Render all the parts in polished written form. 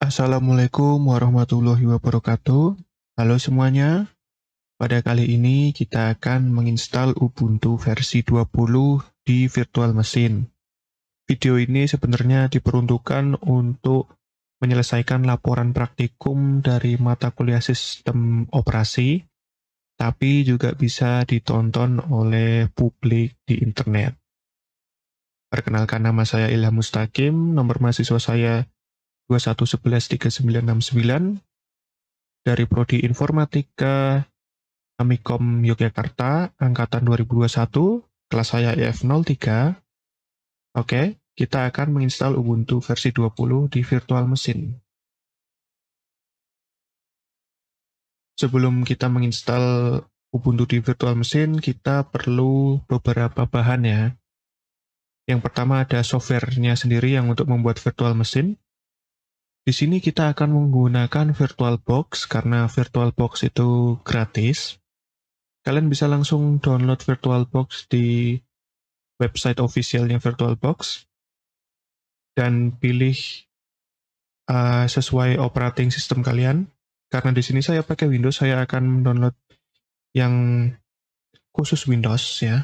Assalamualaikum warahmatullahi wabarakatuh. Halo semuanya, pada kali ini kita akan menginstal Ubuntu versi 20 di virtual machine. Video ini sebenarnya diperuntukkan untuk menyelesaikan laporan praktikum dari mata kuliah sistem operasi, tapi juga bisa ditonton oleh publik di internet. Perkenalkan, nama saya Ilham Mustaqim, nomor mahasiswa saya 21113969, dari Prodi Informatika Amikom Yogyakarta, Angkatan 2021, kelas saya EF03. Oke, kita akan menginstal Ubuntu versi 20 di virtual machine. Sebelum kita menginstal Ubuntu di virtual machine, kita perlu beberapa bahan ya. Yang pertama ada softwarenya sendiri yang untuk membuat virtual machine. Di sini kita akan menggunakan VirtualBox karena VirtualBox itu gratis. Kalian bisa langsung download VirtualBox di website officialnya VirtualBox dan pilih sesuai operating system kalian. Karena di sini saya pakai Windows, saya akan download yang khusus Windows ya.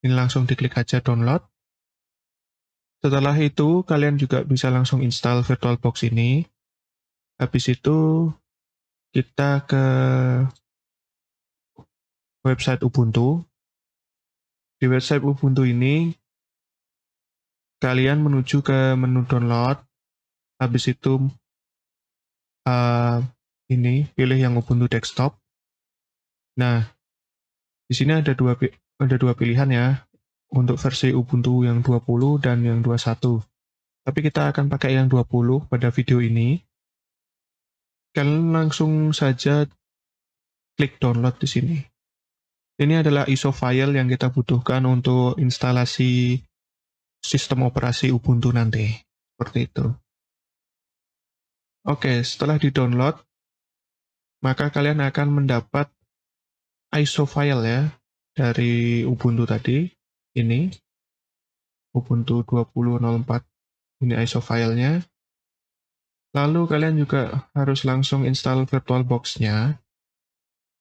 Ini langsung diklik aja download. Setelah itu kalian juga bisa langsung install VirtualBox ini. Habis itu kita ke website Ubuntu. Di website Ubuntu ini kalian menuju ke menu download. Habis itu ini pilih yang Ubuntu desktop. Nah, di sini ada dua pilihan ya untuk versi Ubuntu yang 20 dan yang 21. Tapi kita akan pakai yang 20 pada video ini. Kalian langsung saja klik download di sini. Ini adalah ISO file yang kita butuhkan untuk instalasi sistem operasi Ubuntu nanti. Seperti itu. Oke, setelah di-download, maka kalian akan mendapat ISO file ya dari Ubuntu tadi. Ini Ubuntu 20.04. Ini ISO filenya. Lalu kalian juga harus langsung install VirtualBox-nya.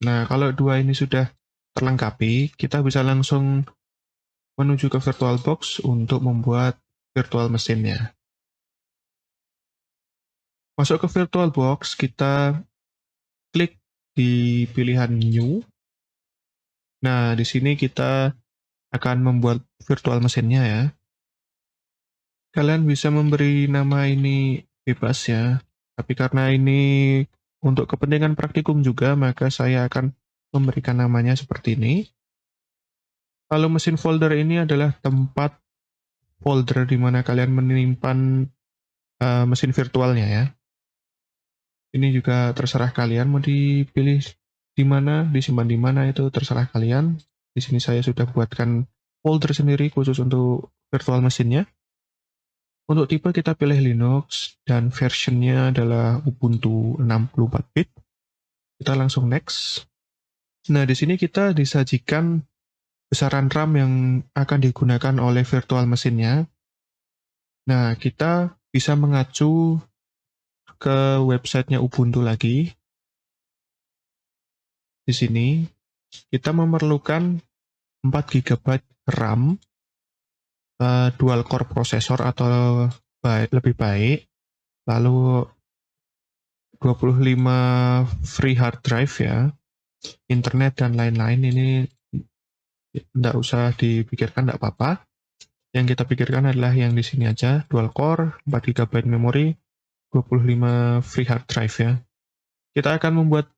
Nah, kalau dua ini sudah terlengkapi, kita bisa langsung menuju ke VirtualBox untuk membuat virtual machine-nya. Masuk ke VirtualBox, kita klik di pilihan New. Nah, di sini kita akan membuat virtual machine-nya ya. Kalian bisa memberi nama ini bebas ya, tapi karena ini untuk kepentingan praktikum juga, maka saya akan memberikan namanya seperti ini. Lalu mesin folder ini adalah tempat folder di mana kalian menyimpan mesin virtualnya ya. Ini juga terserah kalian mau dipilih di mana, disimpan di mana, itu terserah kalian. Di sini saya sudah buatkan folder sendiri khusus untuk virtual machine-nya. Untuk tipe kita pilih Linux dan versionnya adalah Ubuntu 64-bit. Kita langsung next. Nah, di sini kita disajikan besaran RAM yang akan digunakan oleh virtual machine-nya. Nah, kita bisa mengacu ke websitenya Ubuntu lagi. Di sini kita memerlukan 4 GB RAM, dual core processor atau lebih baik, lalu 25 free hard drive ya, internet dan lain-lain. Ini tidak usah dipikirkan, tidak apa-apa. Yang kita pikirkan adalah yang di sini aja, dual core, 4 GB memori, 25 free hard drive ya. Kita akan membuat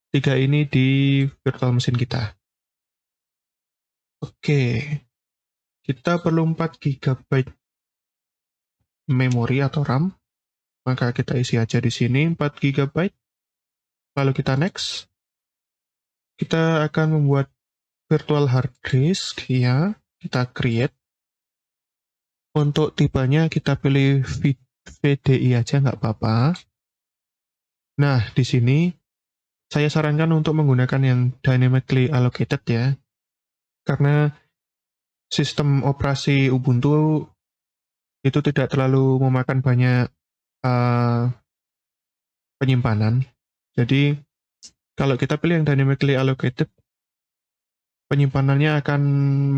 3 ini di virtual machine kita. Oke, kita perlu 4 GB memori atau RAM, maka kita isi aja di sini 4 GB. Lalu kita next. Kita akan membuat virtual hard disk ya, kita create. Untuk tipenya kita pilih VDI aja, nggak apa-apa. Nah, di sini saya sarankan untuk menggunakan yang dynamically allocated ya, karena sistem operasi Ubuntu itu tidak terlalu memakan banyak eee, penyimpanan. Jadi, kalau kita pilih yang dynamically allocated, penyimpanannya akan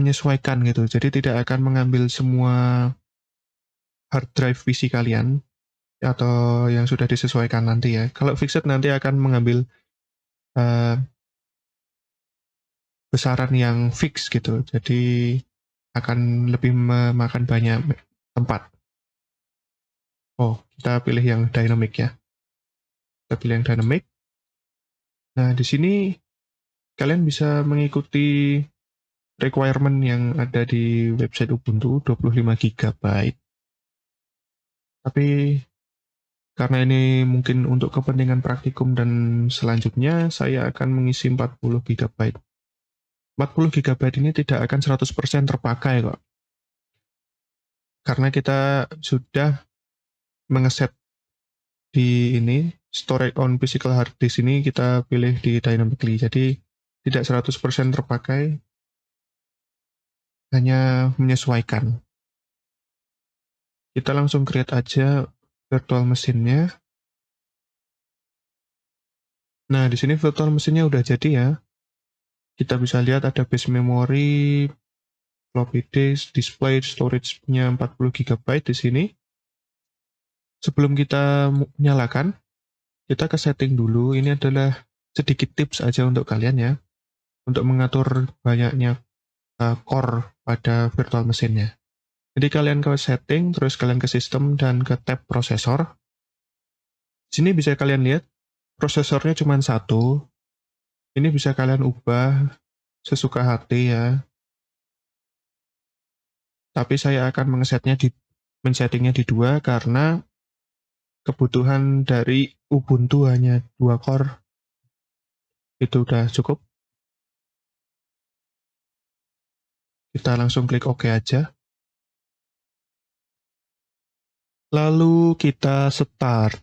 menyesuaikan gitu, jadi tidak akan mengambil semua hard drive PC kalian, atau yang sudah disesuaikan nanti ya. Kalau fixed nanti akan mengambil, eee, besaran yang fix gitu, jadi akan lebih memakan banyak tempat. Oh, kita pilih yang dynamic ya. Kita pilih yang dynamic. Nah, di sini kalian bisa mengikuti requirement yang ada di website Ubuntu 25 GB. Tapi karena ini mungkin untuk kepentingan praktikum dan selanjutnya, saya akan mengisi 40 GB. 40 GB ini tidak akan 100% terpakai kok. Karena kita sudah mengeset di ini, storage on physical hard disk ini kita pilih di dynamically. Jadi tidak 100% terpakai, hanya menyesuaikan. Kita langsung create aja virtual mesinnya. Nah, di sini virtual mesinnya udah jadi ya. Kita bisa lihat ada base memory, floppy disk, display, storage-nya 40 GB di sini. Sebelum kita nyalakan, kita ke setting dulu. Ini adalah sedikit tips aja untuk kalian ya, untuk mengatur banyaknya core pada virtual mesinnya. Jadi kalian ke setting, terus kalian ke sistem, dan ke tab prosesor. Di sini bisa kalian lihat, prosesornya cuma satu. Ini bisa kalian ubah sesuka hati ya. Tapi saya akan men-settingnya di 2 karena kebutuhan dari Ubuntu hanya 2 core. Itu udah cukup. Kita langsung klik OK aja. Lalu kita start.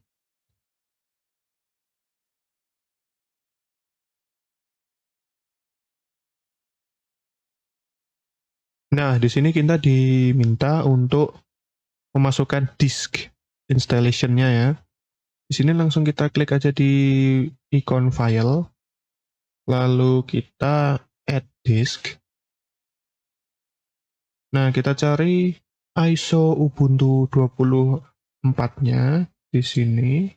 Nah, di sini kita diminta untuk memasukkan disk installation-nya ya. Di sini langsung kita klik aja di ikon file, lalu kita add disk. Nah, kita cari ISO Ubuntu 24-nya di sini.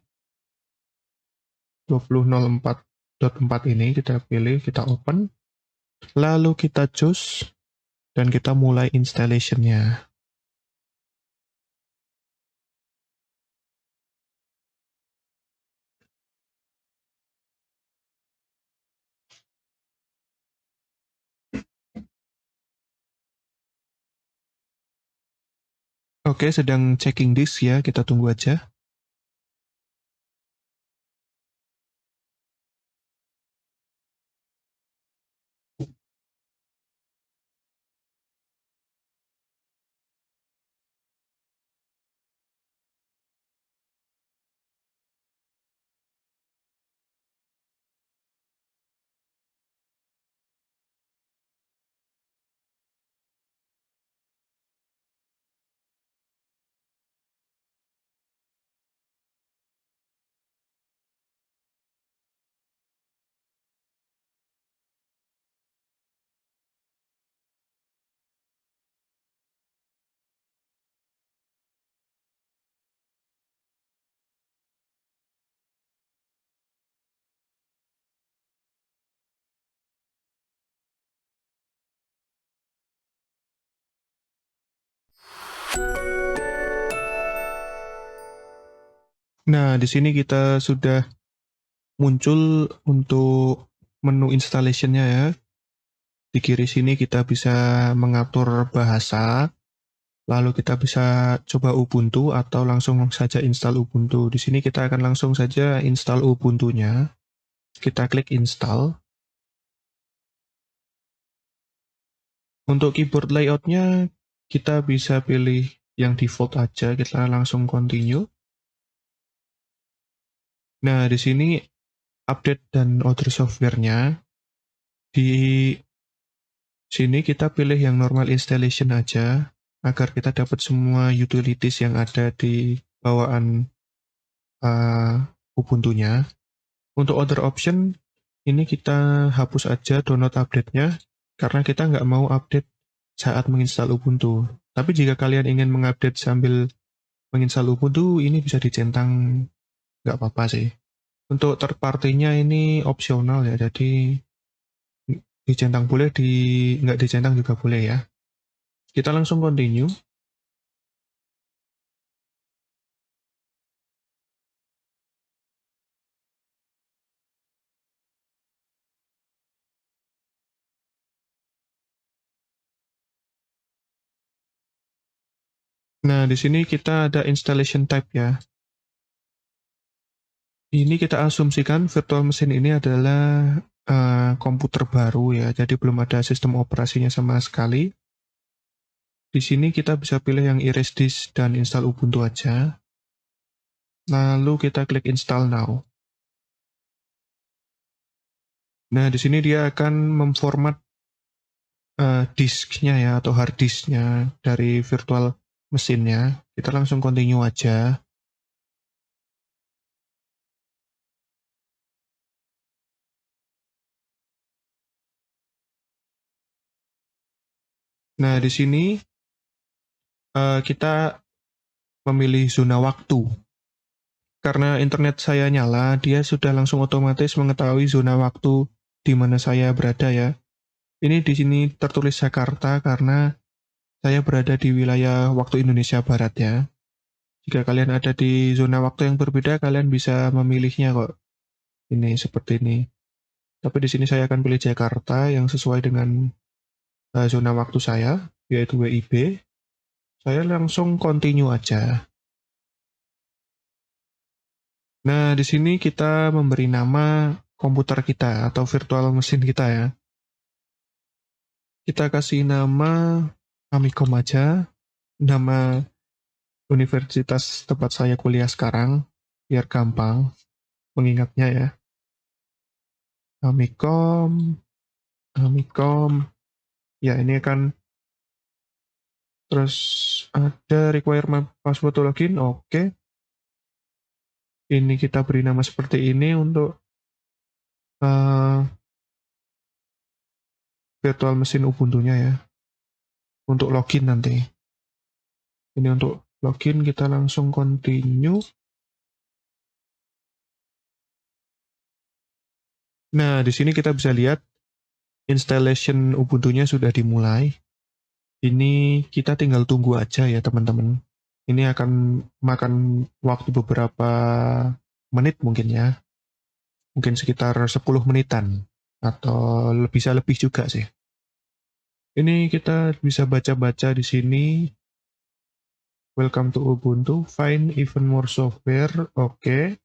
2004.4 ini kita pilih, kita open. Lalu kita choose, dan kita mulai installation-nya. Oke, sedang checking disk ya, kita tunggu aja. Nah, di sini kita sudah muncul untuk menu installation-nya ya. Di kiri sini kita bisa mengatur bahasa, lalu kita bisa coba Ubuntu atau langsung saja install Ubuntu. Di sini kita akan langsung saja install Ubuntu-nya. Kita klik install. Untuk keyboard layout-nya, kita bisa pilih yang default aja, kita langsung continue. Nah, di sini update dan other software-nya. Di sini kita pilih yang normal installation aja, agar kita dapat semua utilities yang ada di bawaan uh, Ubuntu-nya. Untuk other option, ini kita hapus aja download update-nya, karena kita nggak mau update saat menginstal Ubuntu. Tapi jika kalian ingin mengupdate sambil menginstal Ubuntu, ini bisa dicentang, nggak apa-apa sih. Untuk third party-nya ini opsional ya, jadi dicentang boleh, nggak dicentang juga boleh ya. Kita langsung continue. Nah, di sini kita ada installation type ya. Ini kita asumsikan virtual machine ini adalah komputer baru ya, jadi belum ada sistem operasinya sama sekali. Di sini kita bisa pilih yang erase disk dan install Ubuntu aja. Lalu kita klik install now. Nah, di sini dia akan memformat disknya ya, atau hard disknya dari virtual mesinnya. Kita langsung continue aja. Nah, di sini kita memilih zona waktu. Karena internet saya nyala, dia sudah langsung otomatis mengetahui zona waktu di mana saya berada ya. Ini di sini tertulis Jakarta karena saya berada di wilayah waktu Indonesia Barat ya. Jika kalian ada di zona waktu yang berbeda, kalian bisa memilihnya kok. Ini seperti ini. Tapi di sini saya akan pilih Jakarta yang sesuai dengan zona waktu saya, yaitu WIB. Saya langsung continue aja. Nah, di sini kita memberi nama komputer kita atau virtual mesin kita ya. Kita kasih nama Amikom aja, nama universitas tempat saya kuliah sekarang, biar gampang mengingatnya ya. Amikom, Amikom, ya ini akan terus ada requirement password to login, oke. Ini kita beri nama seperti ini untuk uh, virtual mesin Ubuntu-nya ya, untuk login nanti. Ini untuk login, kita langsung continue. Nah, di sini kita bisa lihat installation Ubuntu-nya sudah dimulai. Ini kita tinggal tunggu aja ya teman-teman. Ini akan makan waktu beberapa menit mungkin ya. Mungkin sekitar 10 menitan. Atau bisa lebih juga sih. Ini kita bisa baca-baca di sini. Welcome to Ubuntu. Find even more software. Oke.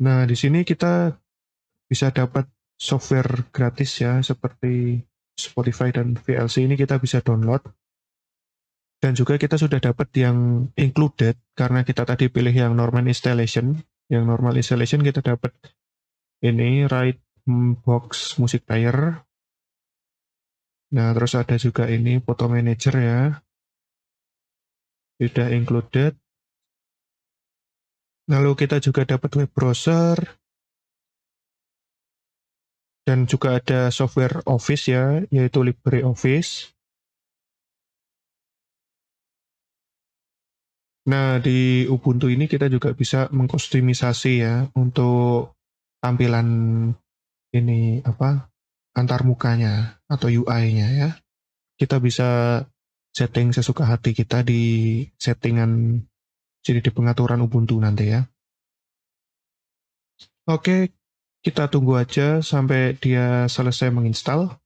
Nah, di sini kita bisa dapat software gratis ya, seperti Spotify dan VLC ini kita bisa download. Dan juga kita sudah dapat yang included, karena kita tadi pilih yang normal installation. Yang normal installation kita dapat ini, Write Box Music Player. Nah, terus ada juga ini, Photo Manager ya. Sudah included. Lalu kita juga dapat web browser. Dan juga ada software Office ya, yaitu LibreOffice. Nah, di Ubuntu ini kita juga bisa mengkustomisasi ya untuk tampilan ini apa, antar mukanya atau UI-nya ya. Kita bisa setting sesuka hati kita di settingan sini di pengaturan Ubuntu nanti ya. Oke, kita tunggu aja sampai dia selesai menginstal.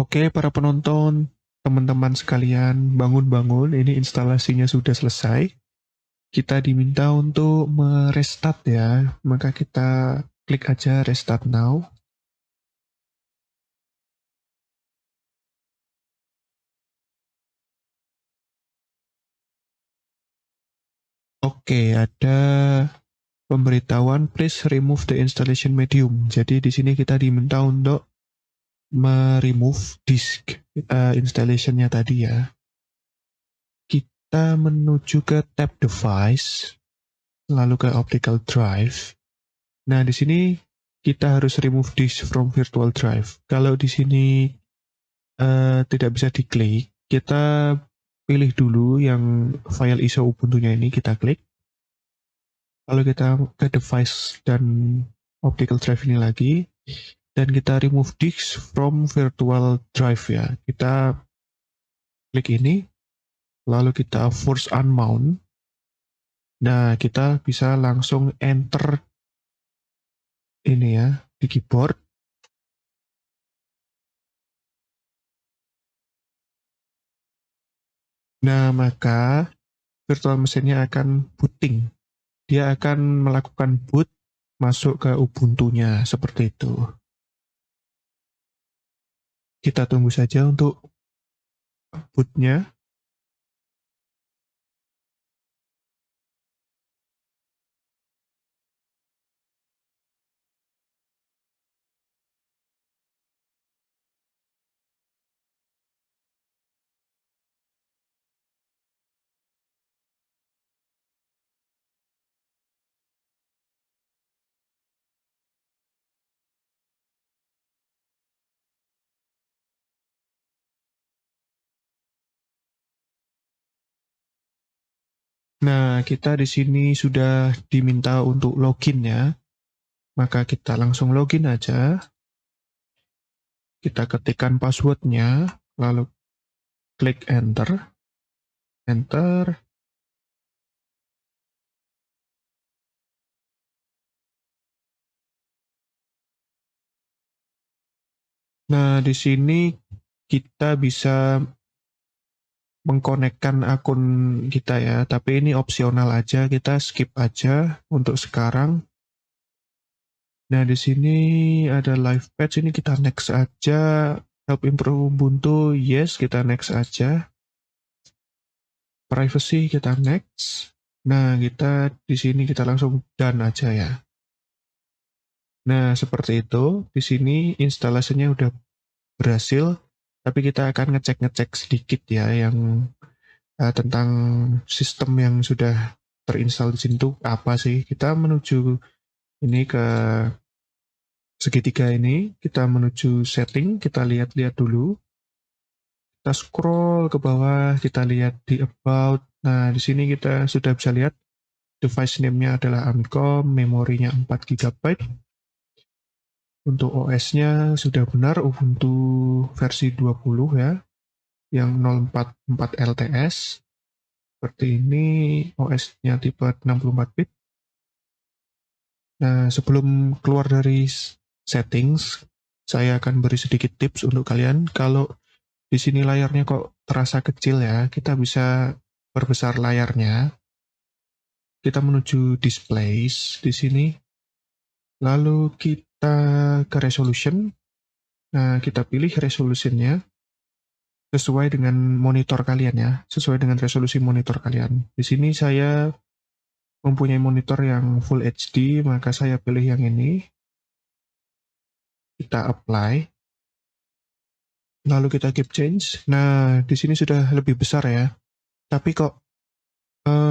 Oke, para penonton, teman-teman sekalian, bangun-bangun, ini instalasinya sudah selesai. Kita diminta untuk merestart ya, maka kita klik aja restart now. Oke, ada pemberitahuan please remove the installation medium. Jadi di sini kita diminta untuk remove disk installationnya tadi ya. Kita menuju ke tab device, lalu ke optical drive. Nah, di sini kita harus remove disk from virtual drive. Kalau di sini tidak bisa diklik, kita pilih dulu yang file ISO Ubuntu-nya ini, kita klik. Lalu kita ke device dan optical drive ini lagi, dan kita remove disk from virtual drive ya. Kita klik ini, lalu kita force unmount. Nah, kita bisa langsung enter ini ya, di keyboard. Nah, maka virtual mesinnya akan booting. Dia akan melakukan boot masuk ke Ubuntu-nya, seperti itu. Kita tunggu saja untuk boot-nya. Nah, kita di sini sudah diminta untuk login ya. Maka kita langsung login aja. Kita ketikkan password-nya, lalu klik enter. Enter. Nah, di sini kita bisa mengkonekkan akun kita ya, tapi ini opsional aja, kita skip aja untuk sekarang. Nah, di sini ada live patch, ini kita next aja. Help improve Ubuntu, yes, kita next aja. Privacy kita next. Nah, kita di sini kita langsung done aja ya. Nah, seperti itu. Di sini instalasinya udah berhasil, tapi kita akan ngecek-ngecek sedikit ya yang tentang sistem yang sudah terinstall di sini tuh apa sih. Kita menuju ini ke segitiga ini, kita menuju setting, kita lihat-lihat dulu. Kita scroll ke bawah, kita lihat di about. Nah, di sini kita sudah bisa lihat device name-nya adalah Amicom, memorinya 4 GB. Untuk OS-nya sudah benar Ubuntu versi 20 ya, yang 044 LTS. Seperti ini, OS-nya tipe 64 bit. Nah, sebelum keluar dari settings, saya akan beri sedikit tips untuk kalian. Kalau di sini layarnya kok terasa kecil ya, kita bisa perbesar layarnya. Kita menuju displays di sini. Lalu kita ke resolution. Nah, kita pilih resolutionnya sesuai dengan monitor kalian ya, sesuai dengan resolusi monitor kalian. Di sini saya mempunyai monitor yang Full HD, maka saya pilih yang ini. Kita apply. Lalu kita keep change. Nah, di sini sudah lebih besar ya. Tapi kok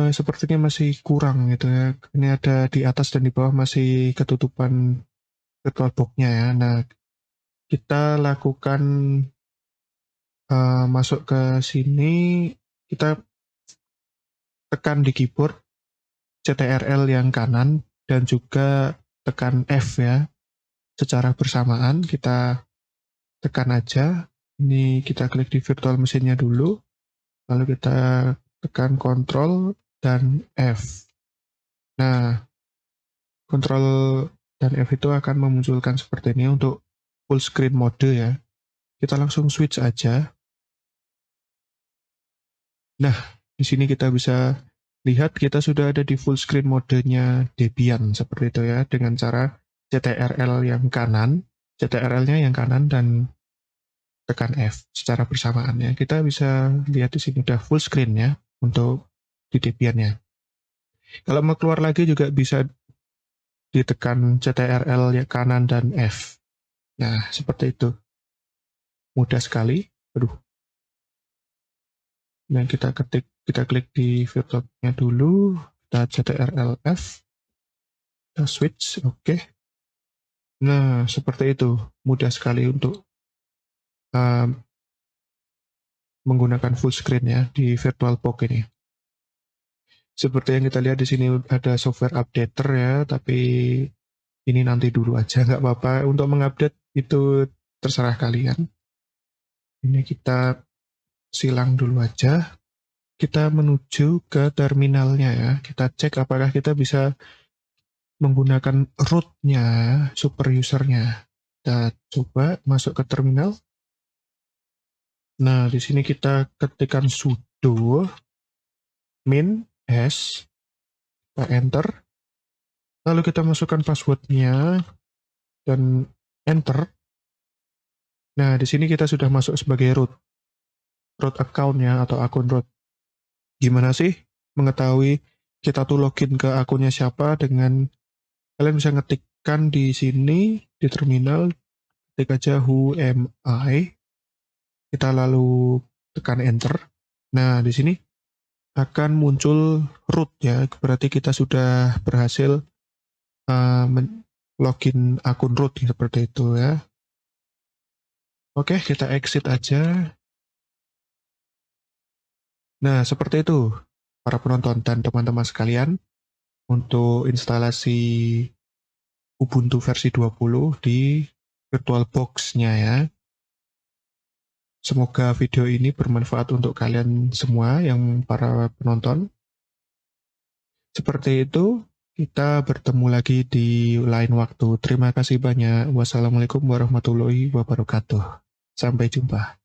sepertinya masih kurang gitu ya. Ini ada di atas dan di bawah masih ketutupan virtualbox-nya ya. Nah, kita lakukan masuk ke sini, kita tekan di keyboard CTRL yang kanan dan juga tekan F ya. Secara bersamaan kita tekan aja. Ini kita klik di virtual mesinnya dulu. Lalu kita tekan Ctrl dan F. Nah, Ctrl dan F itu akan memunculkan seperti ini untuk full screen mode ya. Kita langsung switch aja. Nah, di sini kita bisa lihat kita sudah ada di full screen modenya Debian seperti itu ya, dengan cara CTRL yang kanan, CTRL-nya yang kanan dan tekan F secara bersamaan ya. Kita bisa lihat di sini udah full screen ya untuk di Debian-nya. Kalau mau keluar lagi juga bisa ditekan CTRL ya kanan dan F. Nah, seperti itu. Mudah sekali. Aduh. Nah, kita klik di virtualbox-nya dulu, kita CTRL F, kita switch, oke. Nah, seperti itu. Mudah sekali untuk menggunakan full screen ya di VirtualBox ini. Seperti yang kita lihat di sini ada software updater ya, tapi ini nanti dulu aja, nggak apa-apa. Untuk mengupdate itu terserah kalian. Ini kita silang dulu aja. Kita menuju ke terminalnya ya. Kita cek apakah kita bisa menggunakan root-nya, super user-nya. Kita coba masuk ke terminal. Nah, di sini kita ketikkan sudo min s, kita enter. Lalu kita masukkan password-nya dan enter. Nah, di sini kita sudah masuk sebagai root account-nya atau akun root. Gimana sih mengetahui kita tuh login ke akunnya siapa dengan kalian bisa ngetikkan di sini di terminal, ketik aja who am I, kita lalu tekan enter. Nah, di sini akan muncul root ya, berarti kita sudah berhasil login akun root seperti itu ya. Oke, kita exit aja. Nah, seperti itu para penonton dan teman-teman sekalian untuk instalasi Ubuntu versi 20 di VirtualBox-nya ya. Semoga video ini bermanfaat untuk kalian semua yang para penonton. Seperti itu, kita bertemu lagi di lain waktu. Terima kasih banyak. Wassalamualaikum warahmatullahi wabarakatuh. Sampai jumpa.